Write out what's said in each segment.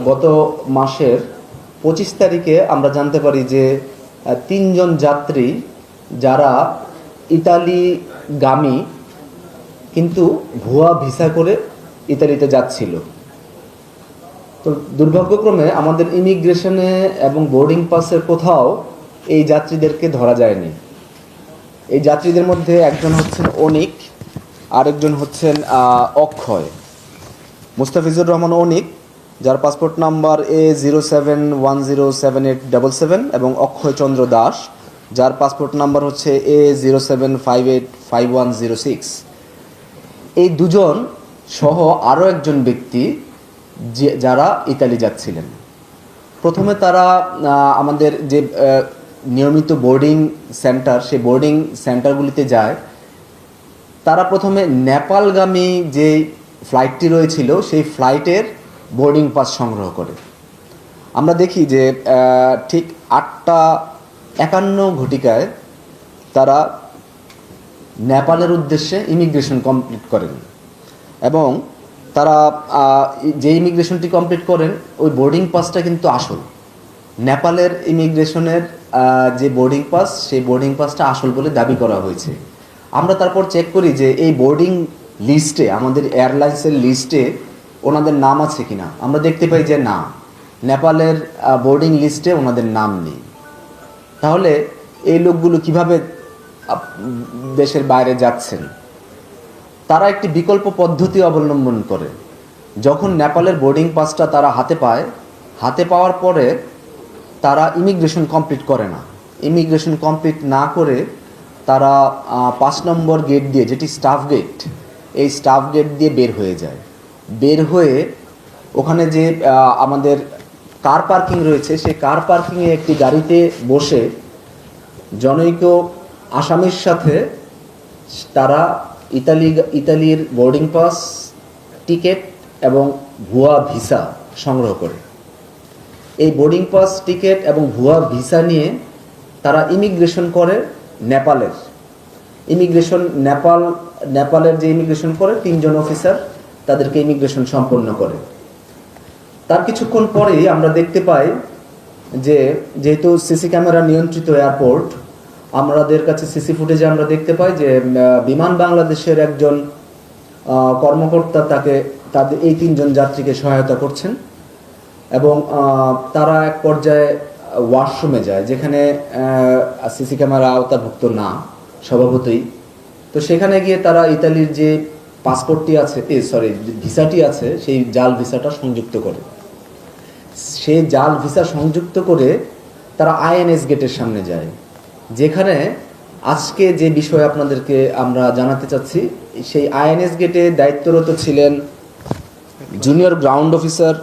গত মাসের 25 তারিখে আমরা জানতে পারি যে 3 জন যাত্রী যারা ইতালিগামী কিন্তু ভুয়া ভিসা করে ইতালিতে যাচ্ছিল। তো দুর্ভাগ্যক্রমে আমাদের ইমিগ্রেশনে এবং বোর্ডিং পাসের কোথাও এই যাত্রীদেরকে ধরা যায়নি। এই যাত্রীদের মধ্যে একজন হচ্ছেন অনিক, আরেকজন হচ্ছেন অক্ষয়। মুস্তাফিজুর রহমান অনিক, যার পাসপোর্ট নাম্বার A07107877, এবং অক্ষয় চন্দ্র দাস, যার পাসপোর্ট নাম্বার হচ্ছে A07585106। এই দুজন সহ আরও একজন ব্যক্তি যারা ইতালি যাচ্ছিলেন। প্রথমে তারা আমাদের যে নিয়মিত বোর্ডিং সেন্টার, সেই বোর্ডিং সেন্টারগুলিতে যায়। তারা প্রথমে নেপালগামী যে ফ্লাইটটি রয়েছিল সেই ফ্লাইটের বোর্ডিং পাস সংগ্রহ করে। আমরা দেখি যে ঠিক 8:51 ঘটিকায় তারা নেপালের উদ্দেশ্যে ইমিগ্রেশন কমপ্লিট করেন, এবং তারা যে ইমিগ্রেশনটি কমপ্লিট করেন ওই বোর্ডিং পাসটা কিন্তু আসল। নেপালের ইমিগ্রেশনের যে বোর্ডিং পাস, সেই বোর্ডিং পাসটা আসল বলে দাবি করা হয়েছে। আমরা তারপর চেক করি যে এই বোর্ডিং লিস্টে, আমাদের এয়ারলাইন্সের লিস্টে ওনাদের নাম আছে কিনা। আমরা দেখতে পাই যে না, নেপালের বোর্ডিং লিস্টে ওনাদের নাম নেই। তাহলে এই লোকগুলো কিভাবে দেশের বাইরে যাচ্ছেন? তারা একটি বিকল্প পদ্ধতি অবলম্বন করে। যখন নেপালের বোর্ডিং পাসটা তারা হাতে পাওয়ার পরে তারা ইমিগ্রেশন কমপ্লিট করে না। ইমিগ্রেশন কমপ্লিট না করে তারা 5 নম্বর গেট দিয়ে, যেটি স্টাফ গেট, এই স্টাফ গেট দিয়ে বের হয়ে যায়। বের হয়ে ওখানে যে আমাদের কার পার্কিং রয়েছে, সেই কার পার্কিংয়ে একটি গাড়িতে বসে জনৈক আসামির সাথে তারা ইতালির বোর্ডিং পাস, টিকিট এবং ভুয়া ভিসা সংগ্রহ করে। এই বোর্ডিং পাস, টিকিট এবং ভুয়া ভিসা নিয়ে তারা ইমিগ্রেশন করে নেপালের। নেপালের যে ইমিগ্রেশন করে 3 জন অফিসার তাদেরকে ইমিগ্রেশন সম্পন্ন করে। তার কিছুক্ষণ পরেই আমরা দেখতে পাই যে যেহেতু সিসি ক্যামেরা নিয়ন্ত্রিত এয়ারপোর্ট, আমাদের কাছে সিসি ফুটেজে আমরা দেখতে পাই যে বিমান বাংলাদেশের একজন কর্মকর্তা তাদের এই 3 জন যাত্রীকে সহায়তা করছেন, এবং তারা এক পর্যায়ে ওয়াশরুমে যায়, যেখানে সিসি ক্যামেরা আওতাভুক্ত না স্বভাবতই। তো সেখানে গিয়ে তারা ইতালির যে পাসপোর্টটি আছে, ভিসাটি আছে, সেই জাল ভিসাটা সংযুক্ত করে। সেই জাল ভিসা সংযুক্ত করে তারা আইএনএস গেটের সামনে যায়, যেখানে আজকে যে বিষয় আপনাদেরকে আমরা জানাতে চাচ্ছি, সেই আইএনএস গেটে দায়িত্বরত ছিলেন জুনিয়র গ্রাউন্ড অফিসার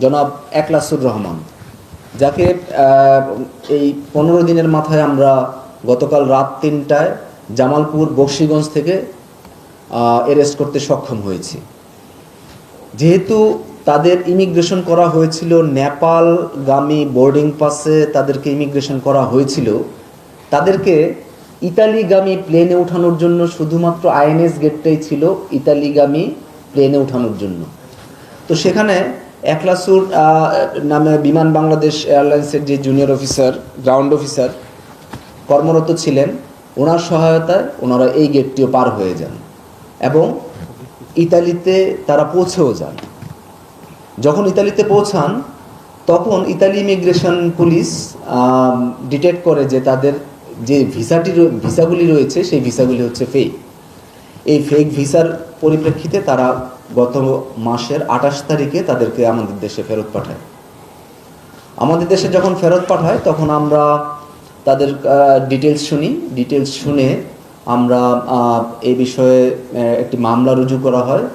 জনাব একলাসুর রহমান, যাকে এই 15 দিনের মাথায় আমরা গতকাল রাত 3টায় জামালপুর বক্সিগঞ্জ থেকে অ্যারেস্ট করতে সক্ষম হয়েছি। যেহেতু তাদের ইমিগ্রেশন করা হয়েছিল নেপালগামী বোর্ডিং পাসে, তাদেরকে ইমিগ্রেশন করা হয়েছিল, তাদেরকে ইতালিগামী প্লেনে ওঠানোর জন্য শুধুমাত্র আইএনএস গেটটাই ছিল ইতালিগামী প্লেনে ওঠানোর জন্য। তো সেখানে একলাসুর নামে বিমান বাংলাদেশ এয়ারলাইন্সের যে জুনিয়র অফিসার, গ্রাউন্ড অফিসার কর্মরত ছিলেন, ওনার সহায়তায় ওনারা এই গেটটিও পার হয়ে যান এবং ইতালিতে তারা পৌঁছেও যান। যখন ইতালিতে পৌঁছান, তখন ইতালি ইমিগ্রেশন পুলিশ ডিটেক্ট করে যে তাদের যে ভিসাগুলি রয়েছে, সেই ভিসাগুলি হচ্ছে ফেক। এই ফেক ভিসার পরিপ্রেক্ষিতে তারা গত মাসের 28 তারিখে তাদেরকে আমাদের দেশে ফেরত পাঠায়। আমাদের দেশে যখন ফেরত পাঠায়, তখন আমরা তাদের ডিটেলস শুনে আমরা এই বিষয়ে একটি মামলা রুজু করা হয়।